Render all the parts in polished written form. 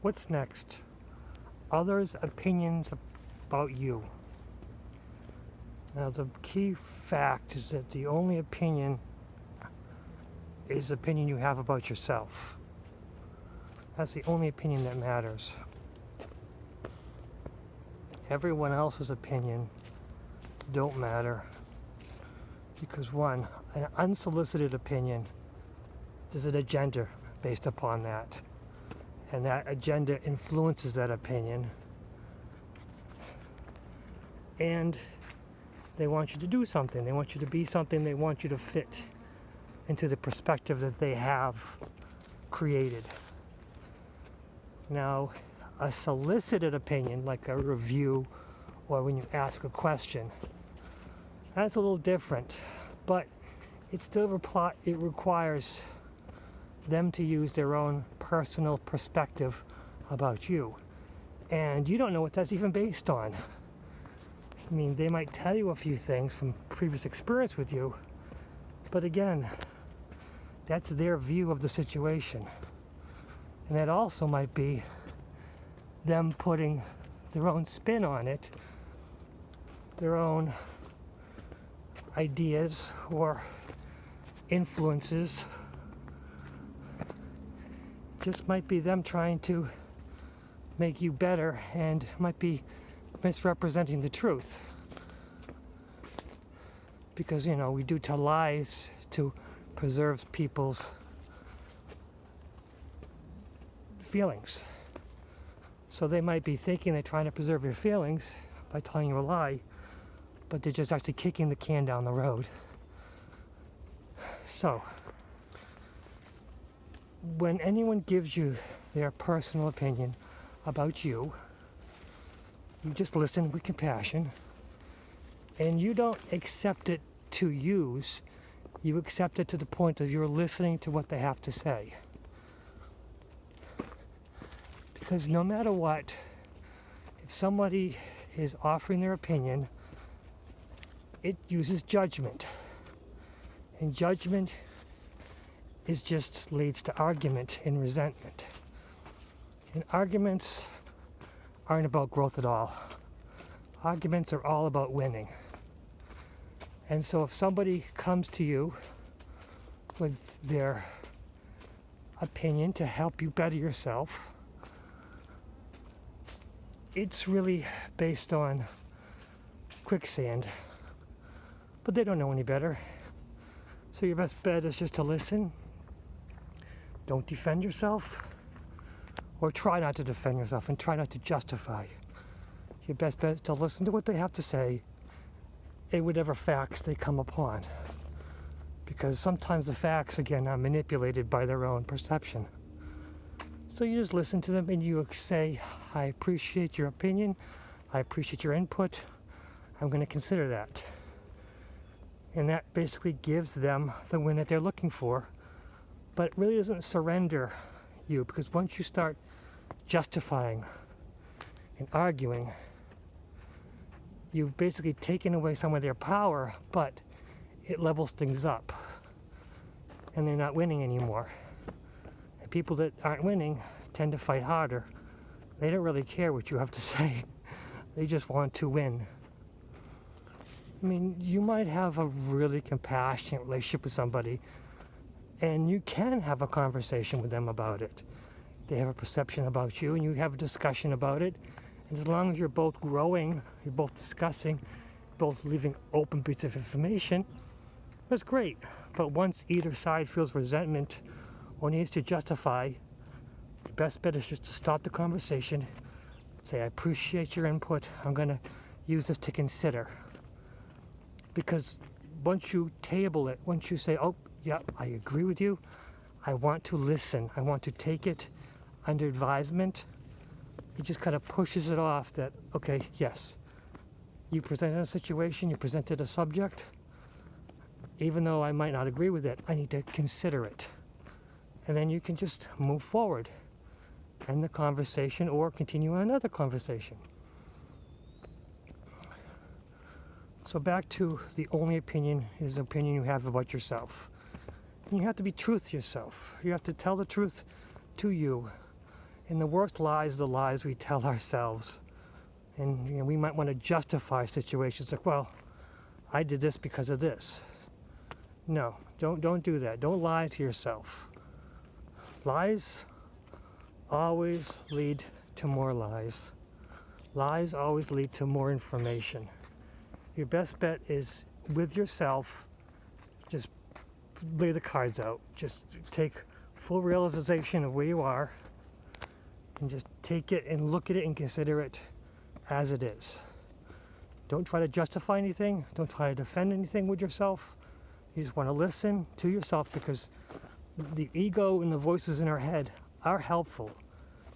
What's next? Others' opinions about you. Now the key fact is that the only opinion is the opinion you have about yourself. That's the only opinion that matters. Everyone else's opinion don't matter because one, an unsolicited opinion, there's an agenda based upon that, and that agenda influences that opinion, and they want you to do something, they want you to be something, they want you to fit into the perspective that they have created. Now, a solicited opinion, like a review or when you ask a question, that's a little different, but it still requires them to use their own personal perspective about you. And you don't know what that's even based on. I mean, they might tell you a few things from previous experience with you, but again, that's their view of the situation. And that also might be them putting their own spin on it, their own ideas or influences. Just might be them trying to make you better and might be misrepresenting the truth. Because, you know, we do tell lies to preserve people's feelings. So they might be thinking they're trying to preserve your feelings by telling you a lie, but they're just actually kicking the can down the road. So, when anyone gives you their personal opinion about you, you just listen with compassion, and you don't accept it to use, you accept it to the point of you're listening to what they have to say. Because no matter what, if somebody is offering their opinion, it uses judgment. And judgment just leads to argument and resentment. And arguments aren't about growth at all. Arguments are all about winning. And so if somebody comes to you with their opinion to help you better yourself, it's really based on quicksand. But they don't know any better. So your best bet is just to listen. Don't defend yourself. Or try not to defend yourself and try not to justify. Your best bet is to listen to what they have to say and whatever facts they come upon. Because sometimes the facts, again, are manipulated by their own perception. So you just listen to them and you say, I appreciate your opinion, I appreciate your input, I'm going to consider that. And that basically gives them the win that they're looking for, but it really doesn't surrender you, because once you start justifying and arguing, you've basically taken away some of their power, but it levels things up, and they're not winning anymore. People that aren't winning tend to fight harder. They don't really care what you have to say. They just want to win. I mean, you might have a really compassionate relationship with somebody, and you can have a conversation with them about it. They have a perception about you, and you have a discussion about it. And as long as you're both growing, you're both discussing, both leaving open bits of information, that's great. But once either side feels resentment or needs to justify, the best bet is just to stop the conversation, say, I appreciate your input, I'm going to use this to consider. Because once you table it, once you say, oh, yeah, I agree with you, I want to listen, I want to take it under advisement, it just kind of pushes it off that, okay, yes, you presented a situation, you presented a subject, even though I might not agree with it, I need to consider it. And then you can just move forward, end the conversation, or continue another conversation. So back to the only opinion is the opinion you have about yourself. And you have to be true to yourself. You have to tell the truth to you And the worst lies are the lies we tell ourselves. And we might want to justify situations like, well, I did this because of this. No, don't do that. Don't lie to yourself. Lies always lead to more lies. Lies always lead to more information. Your best bet is with yourself. Just lay the cards out. Just take full realization of where you are and just take it and look at it and consider it as it is. Don't try to justify anything. Don't try to defend anything with yourself. You just want to listen to yourself, because the ego and the voices in our head are helpful.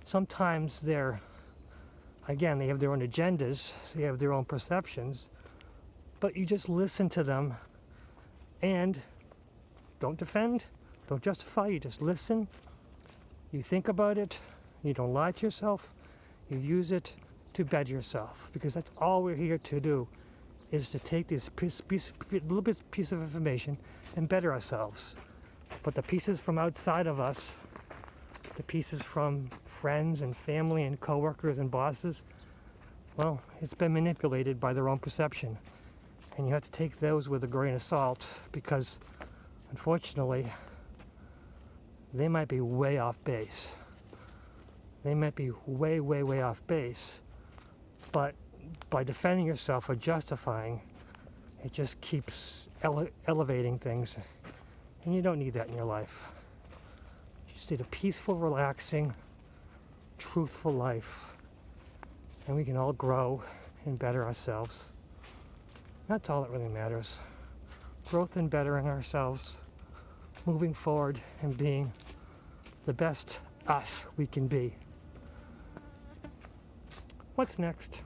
Sometimes they have their own agendas, they have their own perceptions, but you just listen to them and don't defend, don't justify, you just listen, you think about it, you don't lie to yourself, you use it to better yourself, because that's all we're here to do, is to take this little piece of information and better ourselves. But the pieces from outside of us, the pieces from friends and family and coworkers and bosses, well, it's been manipulated by their own perception. And you have to take those with a grain of salt, because unfortunately, they might be way off base. They might be way, way, way off base. But by defending yourself or justifying, it just keeps elevating things. And you don't need that in your life. You just need a peaceful, relaxing, truthful life. And we can all grow and better ourselves. That's all that really matters. Growth and bettering ourselves, moving forward and being the best us we can be. What's next?